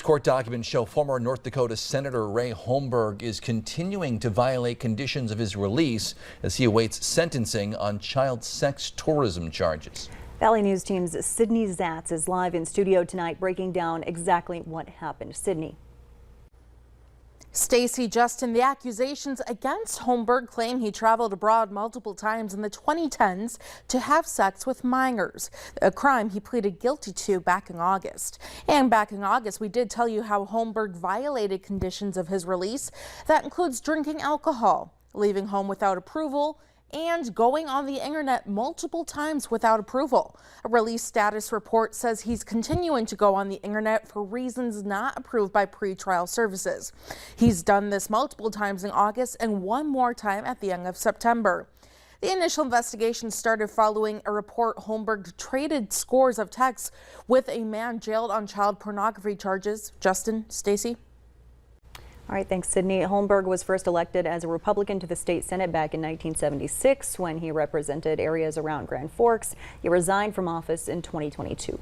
Court documents show former North Dakota Senator Ray Holmberg is continuing to violate conditions of his release as he awaits sentencing on child sex tourism charges. Valley News Team's Sydney Zatz is live in studio tonight breaking down exactly what happened. Sydney. Stacy, Justin, the accusations against Holmberg claim he traveled abroad multiple times in the 2010s to have sex with minors, a crime he pleaded guilty to back in August. And back in August, we did tell you how Holmberg violated conditions of his release. That includes drinking alcohol, leaving home without approval, and going on the internet multiple times without approval. A release status report says he's continuing to go on the internet for reasons not approved by pretrial services. He's done this multiple times in August and one more time at the end of September. The initial investigation started following a report Holmberg traded scores of texts with a man jailed on child pornography charges. Justin, Stacy. All right, thanks, Sydney. Holmberg was first elected as a Republican to the state Senate back in 1976 when he represented areas around Grand Forks. He resigned from office in 2022.